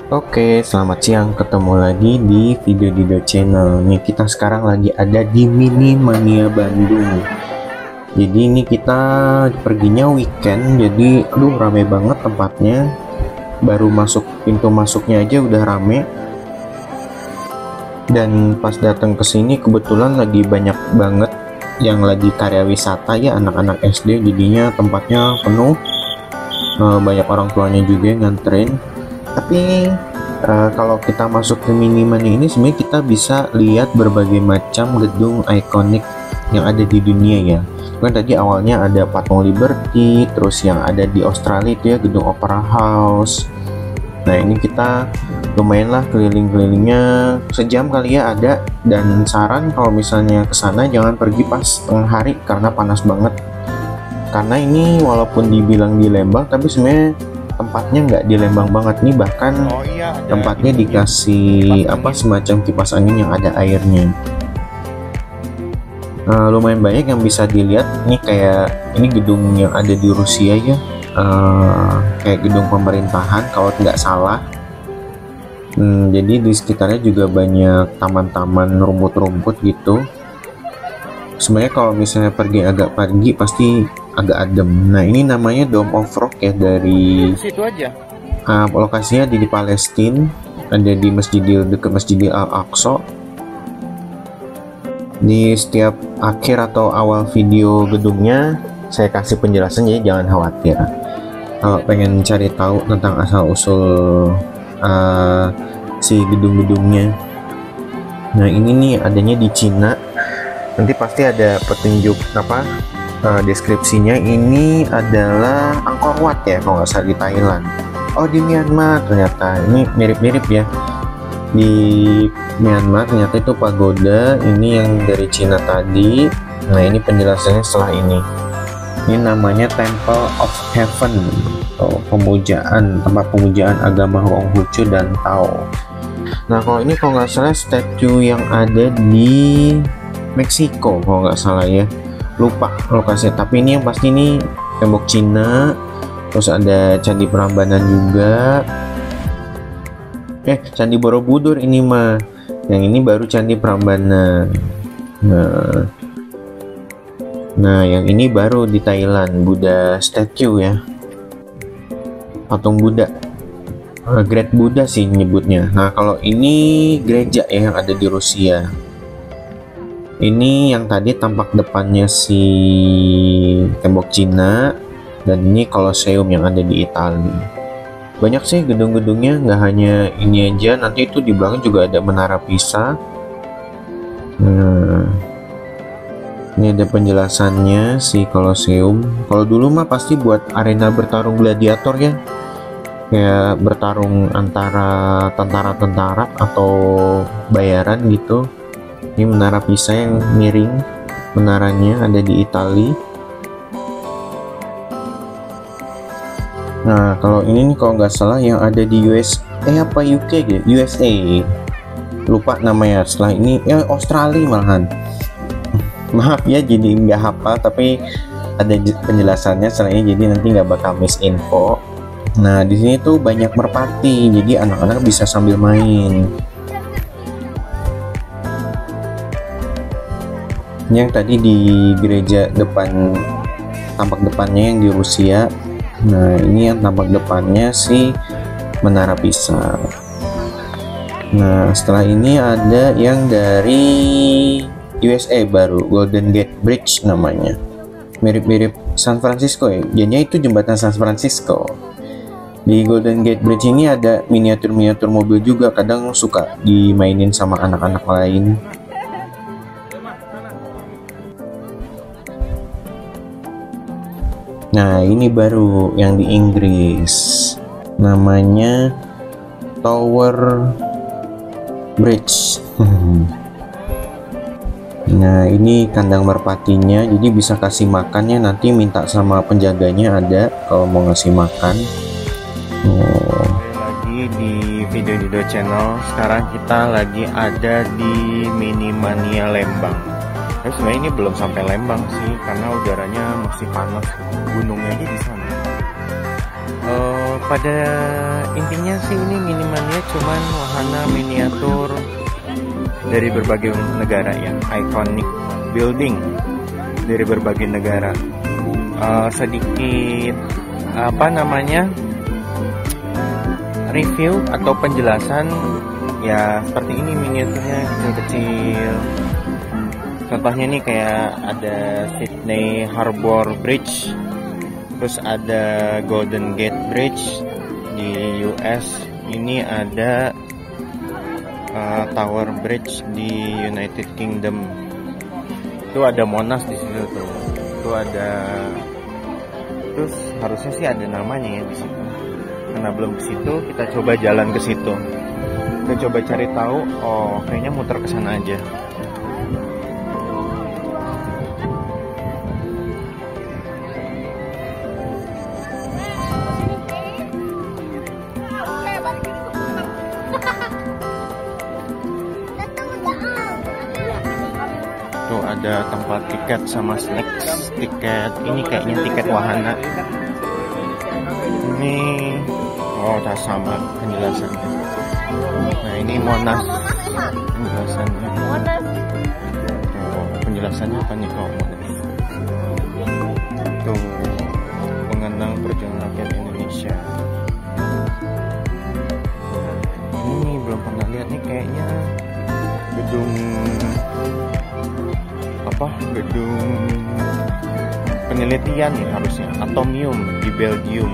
Oke, selamat siang. Ketemu lagi di Video Dido Channel. Nih, kita sekarang lagi ada di Mini Mania Bandung. Jadi ini kita perginya weekend. Jadi, aduh rame banget tempatnya. Baru masuk pintu masuknya aja udah rame. Dan pas datang ke sini kebetulan lagi banyak banget yang lagi karya wisata ya, anak-anak SD. Jadinya tempatnya penuh. Banyak orang tuanya juga yang nganterin. Tapi kalau kita masuk ke Mini Mania ini sebenarnya kita bisa lihat berbagai macam gedung ikonik yang ada di dunia ya. Kan tadi awalnya ada Patung Liberty, terus yang ada di Australia itu ya gedung Opera House. Nah ini kita lumayan lah keliling-kelilingnya, sejam kali ya ada. Dan saran kalau misalnya ke sana jangan pergi pas tengah hari karena panas banget. Karena ini walaupun dibilang di Lembang tapi sebenarnya tempatnya nggak di Lembang banget nih, bahkan tempatnya dikasih semacam kipas angin yang ada airnya. Lumayan banyak yang bisa dilihat nih, kayak ini gedung yang ada di Rusia ya, kayak gedung pemerintahan kalau tidak salah. Jadi di sekitarnya juga banyak taman-taman rumput-rumput gitu. Sebenarnya kalau misalnya pergi agak pagi pasti agak adem. Nah ini namanya Dome of Rock ya, dari situ aja. Lokasinya di Palestina, ada di dekat Masjidil Al-Aqsa. Di setiap akhir atau awal video gedungnya saya kasih penjelasannya, jangan khawatir. Kalau pengen cari tahu tentang asal usul si gedung-gedungnya. Nah ini nih adanya di Cina. Nanti pasti ada petunjuk deskripsinya. Ini adalah Angkor Wat ya kalau nggak salah, di Thailand. Oh di Myanmar ternyata. Ini mirip-mirip ya, di Myanmar ternyata itu pagoda. Ini yang dari Cina tadi. Nah ini penjelasannya setelah ini. Ini namanya Temple of Heaven, atau tempat pemujaan agama Konghucu dan Tao. Nah kalau ini kalau nggak salah statue yang ada di Meksiko kalau nggak salah ya, lupa lokasinya. Tapi ini yang pasti ini tembok Cina, terus ada Candi Prambanan juga. Candi Borobudur ini mah, yang ini baru Candi Prambanan. Nah yang ini baru di Thailand, Buddha statue ya, patung Buddha, Great Buddha sih nyebutnya. Nah kalau ini gereja ya yang ada di Rusia. Ini yang tadi tampak depannya si tembok Cina, dan ini Colosseum yang ada di Italia. Banyak sih gedung-gedungnya, nggak hanya ini aja. Nanti itu di belakang juga ada Menara Pisa. Nah, ini ada penjelasannya si Colosseum. Kalau dulu mah pasti buat arena bertarung gladiator ya, kayak bertarung antara tentara-tentara atau bayaran gitu. Ini Menara Pisa yang miring, menaranya ada di Italia. Nah kalau ini nih kalau nggak salah yang ada di UK gitu, USA, lupa namanya. Setelah ini ya Australia malahan. Maaf ya jadi nggak hafal, tapi ada penjelasannya setelah ini, jadi nanti nggak bakal miss info. Nah di sini tuh banyak merpati, jadi anak-anak bisa sambil main. Yang tadi di gereja depan, tampak depannya yang di Rusia. Nah ini yang tampak depannya si Menara Pisa. Nah setelah ini ada yang dari USA baru, Golden Gate Bridge namanya, mirip-mirip San Francisco ya, jadinya itu jembatan San Francisco. Di Golden Gate Bridge ini ada miniatur-miniatur mobil juga, kadang suka dimainin sama anak-anak lain. Nah ini baru yang di Inggris, namanya Tower Bridge. Nah ini kandang merpatinya, jadi bisa kasih makannya, nanti minta sama penjaganya ada kalau mau ngasih makan. Lagi di Video Dido Channel. Sekarang kita lagi ada di Mini Mania Lembang. Tapi sebenarnya ini belum sampai Lembang sih, karena udaranya masih panas. Gunungnya aja di sana. pada intinya sih ini Minimania cuman wahana miniatur dari berbagai negara ya, iconic building dari berbagai negara. Sedikit apa namanya review atau penjelasan ya, seperti ini miniaturnya kecil-kecil. Contohnya nih kayak ada Sydney Harbour Bridge, terus ada Golden Gate Bridge di US, ini ada Tower Bridge di United Kingdom. Itu ada Monas di situ tuh. Itu ada, terus harusnya sih ada namanya ya di situ. Karena belum ke situ, kita coba jalan ke situ. Kita coba cari tahu. Oh, kayaknya muter ke sana aja. Tuh ada tempat tiket sama snacks, tiket ini kayaknya tiket wahana. Ini oh udah sama penjelasannya. Nah ini Monas penjelasannya. Oh, penjelasannya apa nih kalau Monas? Tuh pengenang perjuangan rakyat Indonesia. Nah, ini belum pernah lihat nih kayaknya gedung penelitian nih harusnya, atomium di Belgium.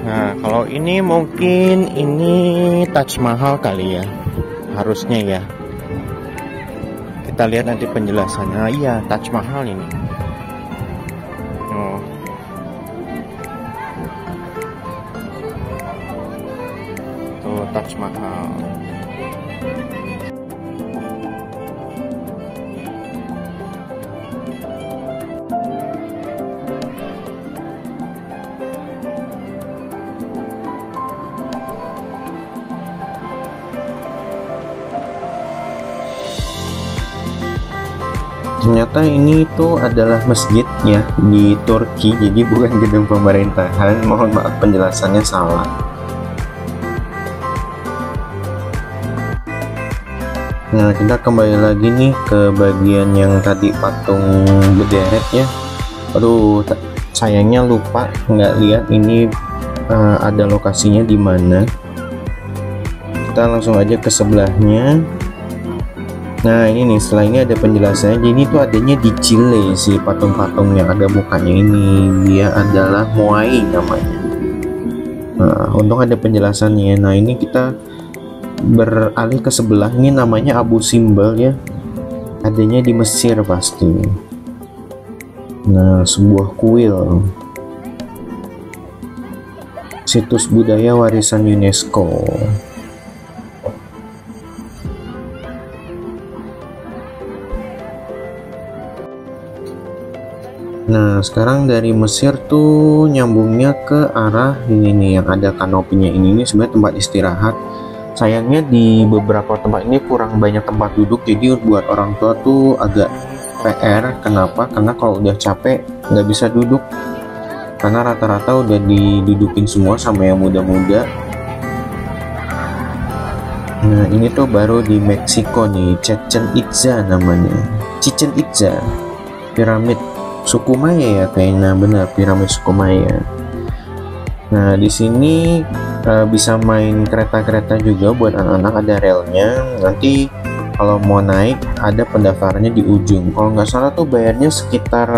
Nah kalau ini mungkin ini Taj Mahal kali ya, harusnya ya. Kita lihat nanti penjelasannya. Nah, iya Taj Mahal ini. Taj Mahal. Ternyata ini tuh adalah masjid ya di Turki, jadi bukan gedung pemerintahan. Mohon maaf penjelasannya salah. Nah kita kembali lagi nih ke bagian yang tadi patung berderet ya. Aduh sayangnya lupa nggak lihat ini ada lokasinya di mana. Kita langsung aja ke sebelahnya. Nah ini nih, setelah ini ada penjelasannya. Jadi itu adanya di Chile si patung-patung yang ada mukanya ini. Dia adalah Moai namanya. Nah untung ada penjelasannya. Nah ini kita beralih ke sebelah, ini namanya Abu Simbel ya, adanya di Mesir pasti. Nah sebuah kuil, situs budaya warisan UNESCO. Nah sekarang dari Mesir tuh nyambungnya ke arah ini nih yang ada kanopinya ini sebenarnya tempat istirahat. Sayangnya di beberapa tempat ini kurang banyak tempat duduk, jadi buat orang tua tuh agak PR. Kenapa? Karena kalau udah capek nggak bisa duduk, karena rata-rata udah didudukin semua sama yang muda-muda. Nah ini tuh baru di Meksiko nih, Chichen Itza namanya. Chichen Itza, piramid suku Maya ya kayaknya, benar piramid suku Maya. Nah di sini bisa main kereta-kereta juga buat anak-anak, ada relnya. Nanti kalau mau naik ada pendaftarannya di ujung. Kalau nggak salah tuh bayarnya sekitar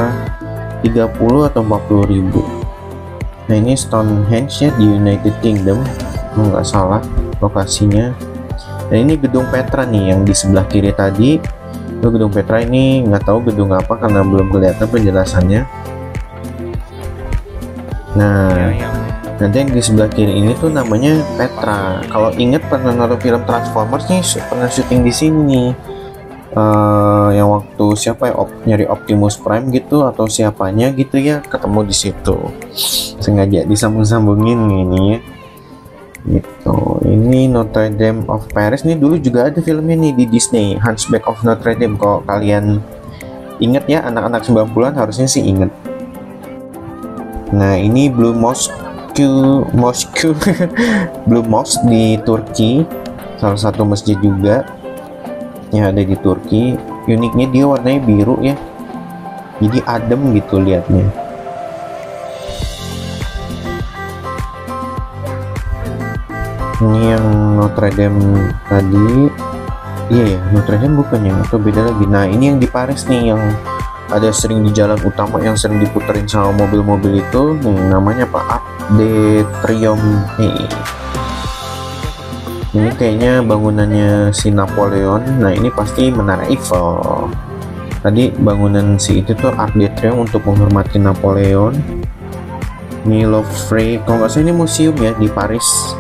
30 atau 40 ribu. Nah ini Stonehenge ya di United Kingdom, kalau nggak salah lokasinya. Dan ini gedung Petra nih yang di sebelah kiri tadi. Itu gedung Petra, ini nggak tahu gedung apa karena belum kelihatan penjelasannya. Nah nanti yang di sebelah kiri ini tuh namanya Petra. Kalau inget pernah nonton film Transformers nih, pernah syuting di sini. Yang waktu siapa ya nyari Optimus Prime gitu atau siapanya gitu ya, ketemu di situ. Sengaja disambung-sambungin ini ya. Gitu. Ini Notre Dame of Paris nih, dulu juga ada filmnya nih di Disney, Hunchback of Notre Dame. Kalau kalian inget ya, anak-anak 90-an harusnya sih inget. Nah ini Blue Mosque Blue Mosque di Turki, salah satu masjid juga yang ada di Turki. Uniknya dia warnanya biru ya, jadi adem gitu liatnya. Ini yang Notre Dame tadi. Iya ya, Notre Dame bukannya, atau beda lagi. Nah ini yang di Paris nih, yang ada sering di jalan utama, yang sering diputerin sama mobil-mobil itu. Namanya apa? Arc de Triomphe. Ini kayaknya bangunannya si Napoleon. Nah ini pasti Menara Eiffel. Tadi bangunan si itu tuh Arc de Triomphe untuk menghormati Napoleon. Ini Louvre, kalau nggak salah ini museum ya di Paris.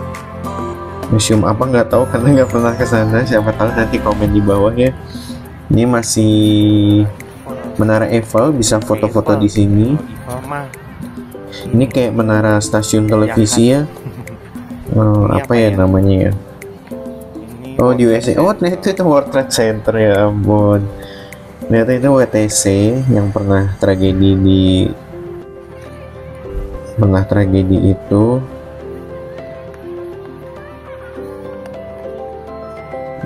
Museum apa nggak tahu karena nggak pernah ke sana. Siapa tahu nanti komen di bawah ya. Ini masih Menara Eiffel, bisa foto-foto di sini. Ini kayak menara stasiun televisi ya. Apa ya namanya ya? Oh di USA. Oh ternyata itu World Trade Center, ya ampun. Ternyata itu WTC yang pernah tragedi itu.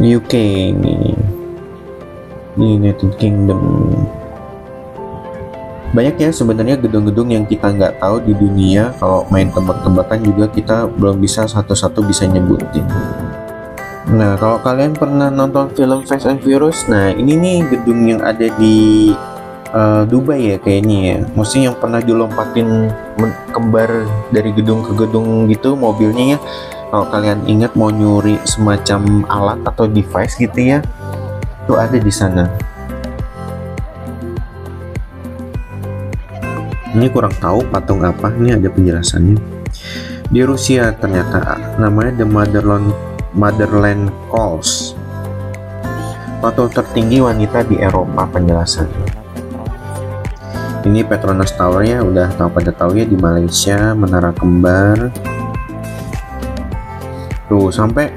UK ini, United Kingdom. Banyak ya sebenarnya gedung-gedung yang kita nggak tahu di dunia. Kalau main tebak-tebakan juga kita belum bisa satu-satu bisa nyebutin. Nah kalau kalian pernah nonton film Fast and Furious, nah ini nih gedung yang ada di Dubai ya kayaknya ya. Maksudnya yang pernah dilompatin kembar dari gedung ke gedung gitu mobilnya ya. Kalau kalian ingat mau nyuri semacam alat atau device gitu ya, itu ada di sana. Ini kurang tahu patung apa, ini ada penjelasannya. Di Rusia ternyata namanya The Motherland Calls. Patung tertinggi wanita di Eropa penjelasannya. Ini Petronas Tower ya, udah pada tahu ya, di Malaysia. Menara Kembar. Tuh sampai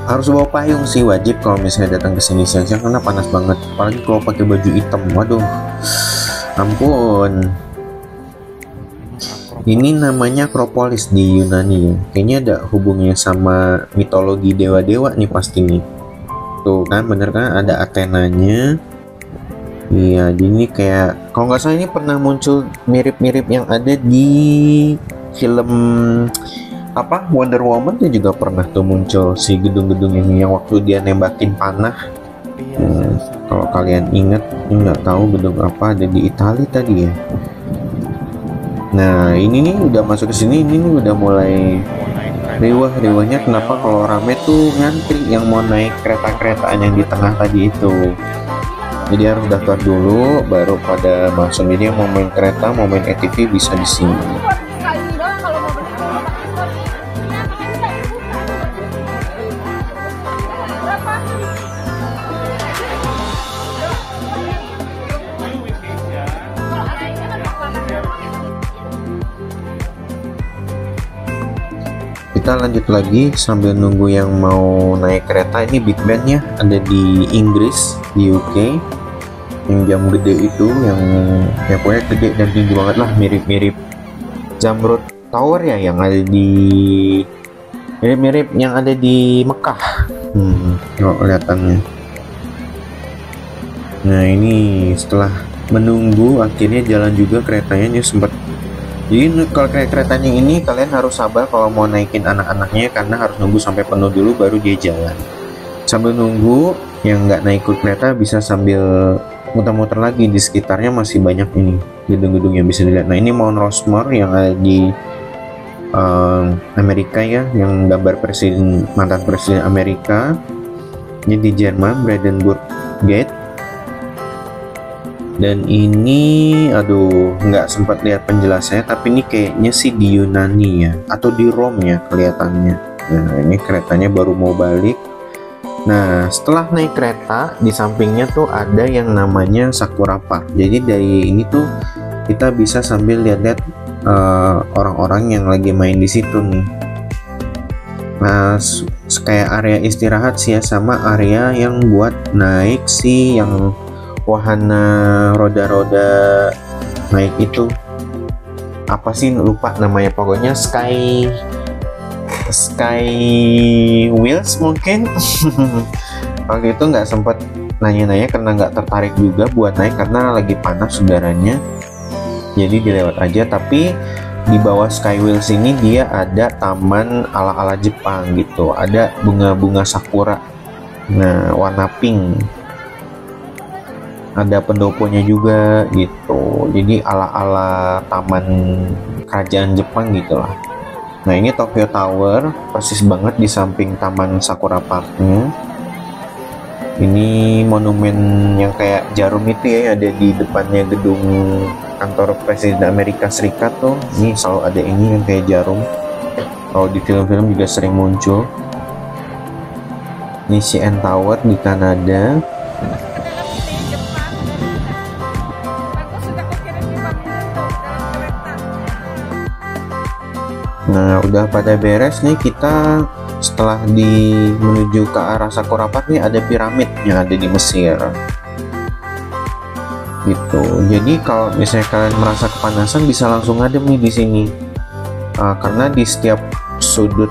harus bawa payung sih, wajib kalau misalnya datang ke sini siang-siang karena panas banget. Apalagi kalau pakai baju hitam, waduh. Ampun. Ini namanya Akropolis di Yunani ya. Kayaknya ada hubungnya sama mitologi dewa-dewa nih pasti nih. Tuh kan bener kan, ada Athenanya. Iya, ini kayak kalau nggak salah ini pernah muncul mirip-mirip yang ada di film apa Wonder Woman tuh, juga pernah tuh muncul si gedung-gedung ini yang waktu dia nembakin panah. Kalau kalian ingat, nggak tahu gedung apa, ada di Italia tadi ya. Nah ini nih udah masuk ke sini, ini nih udah mulai riwahnya. Kenapa kalau rame tuh ngantri yang mau naik kereta-keretaan yang di tengah tadi itu. Jadi harus daftar dulu baru pada masuk. Jadi yang mau main kereta, mau main ATV bisa di sini. Kita lanjut lagi sambil nunggu yang mau naik kereta. Ini Big Ben ya, ada di Inggris, di UK, yang jam gede itu, yang ya pokoknya gede dan tinggi banget lah, mirip-mirip Zamrud Tower ya, yang ada di mirip-mirip yang ada di Mekah. Kalau kelihatannya. Nah ini setelah menunggu akhirnya jalan juga keretanya. Ini sempat, jadi kalau keretanya ini kalian harus sabar kalau mau naikin anak-anaknya karena harus nunggu sampai penuh dulu baru dia jalan. Sambil nunggu, yang nggak naik kereta bisa sambil muter-muter lagi di sekitarnya, masih banyak ini gedung-gedung yang bisa dilihat. Nah ini Mount Rushmore yang ada di Amerika ya, yang gambar mantan presiden Amerika. Ini di Jerman, Brandenburg Gate. Dan ini aduh nggak sempat lihat penjelasannya, tapi ini kayaknya sih di Yunani ya, atau di Rome ya kelihatannya. Nah ini keretanya baru mau balik. Nah setelah naik kereta di sampingnya tuh ada yang namanya Sakura Park. Jadi dari ini tuh kita bisa sambil lihat-lihat orang-orang yang lagi main di situ nih. Nah, kayak area istirahat sih ya, sama area yang buat naik sih yang wahana roda-roda naik itu. Apa sih, lupa namanya, pokoknya sky wheels mungkin. Waktu itu nggak sempet nanya-nanya karena nggak tertarik juga buat naik karena lagi panas udaranya, jadi dilewat aja. Tapi di bawah Sky Wheels ini dia ada taman ala-ala Jepang gitu, ada bunga-bunga sakura, nah warna pink, ada pendoponya juga gitu, jadi ala-ala taman kerajaan Jepang gitulah. Nah ini Tokyo Tower, persis banget di samping taman Sakura Parknya. Ini monumen yang kayak jarum itu ya, ada di depannya gedung kantor Presiden Amerika Serikat tuh. Ini selalu ada ini yang kayak jarum. Kalau di film-film juga sering muncul. Ini CN Tower di Kanada. Nah udah pada beres nih kita. Setelah menuju ke arah Sakura Park nih, ada piramid yang ada di Mesir gitu. Jadi kalau misalnya kalian merasa kepanasan bisa langsung ngadem nih di sini, karena di setiap sudut,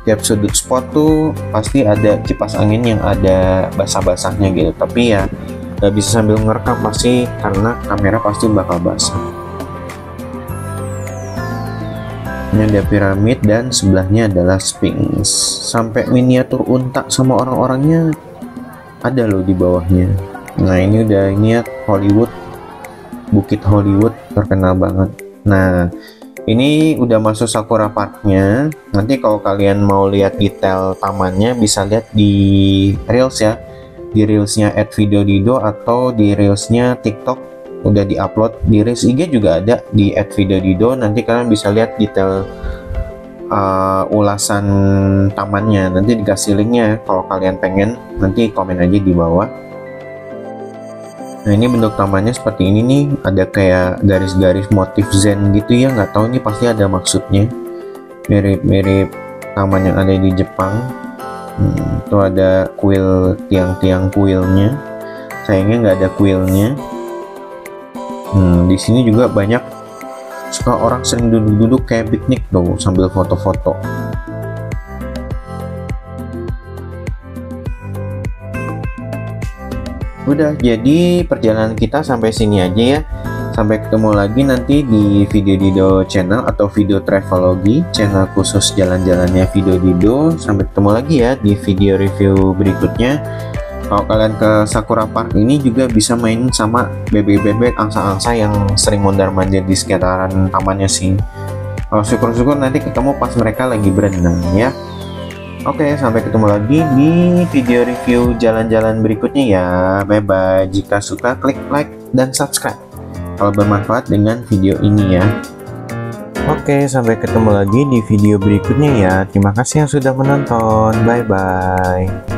tiap sudut spot tuh pasti ada kipas angin yang ada basah-basahnya gitu. Tapi ya nggak bisa sambil ngerekam pasti, karena kamera pasti bakal basah. Ini ada piramid dan sebelahnya adalah Sphinx. Sampai miniatur unta sama orang-orangnya ada loh di bawahnya. Nah ini udah ini ya, Hollywood, Bukit Hollywood terkenal banget. Nah ini udah masuk Sakura Parknya. Nanti kalau kalian mau lihat detail tamannya bisa lihat di Reels ya, di Reelsnya @videodido atau di Reelsnya TikTok. Udah diupload di Reels IG juga ada di @videodido. Nanti kalian bisa lihat detail ulasan tamannya. Nanti dikasih linknya kalau kalian pengen, nanti komen aja di bawah. Nah ini bentuk tamannya seperti ini nih, ada kayak garis-garis motif zen gitu ya, nggak tahu ini pasti ada maksudnya. Mirip-mirip taman yang ada di Jepang. Itu ada kuil, tiang-tiang kuilnya. Sayangnya nggak ada kuilnya. Di sini juga banyak suka orang sering duduk-duduk kayak piknik tuh sambil foto-foto. Udah, jadi perjalanan kita sampai sini aja ya. Sampai ketemu lagi nanti di Videodido channel atau Video Travelogy, channel khusus jalan-jalannya Videodido. Sampai ketemu lagi ya di video review berikutnya. Kalau kalian ke Sakura Park ini juga bisa main sama bebek-bebek, angsa-angsa yang sering mondar-mandir di sekitaran tamannya sih. Kalau syukur-syukur nanti ketemu pas mereka lagi berenang ya. Oke, sampai ketemu lagi di video review jalan-jalan berikutnya ya. Bye-bye. Jika suka klik like dan subscribe kalau bermanfaat dengan video ini ya. Oke, sampai ketemu lagi di video berikutnya ya. Terima kasih yang sudah menonton. Bye-bye.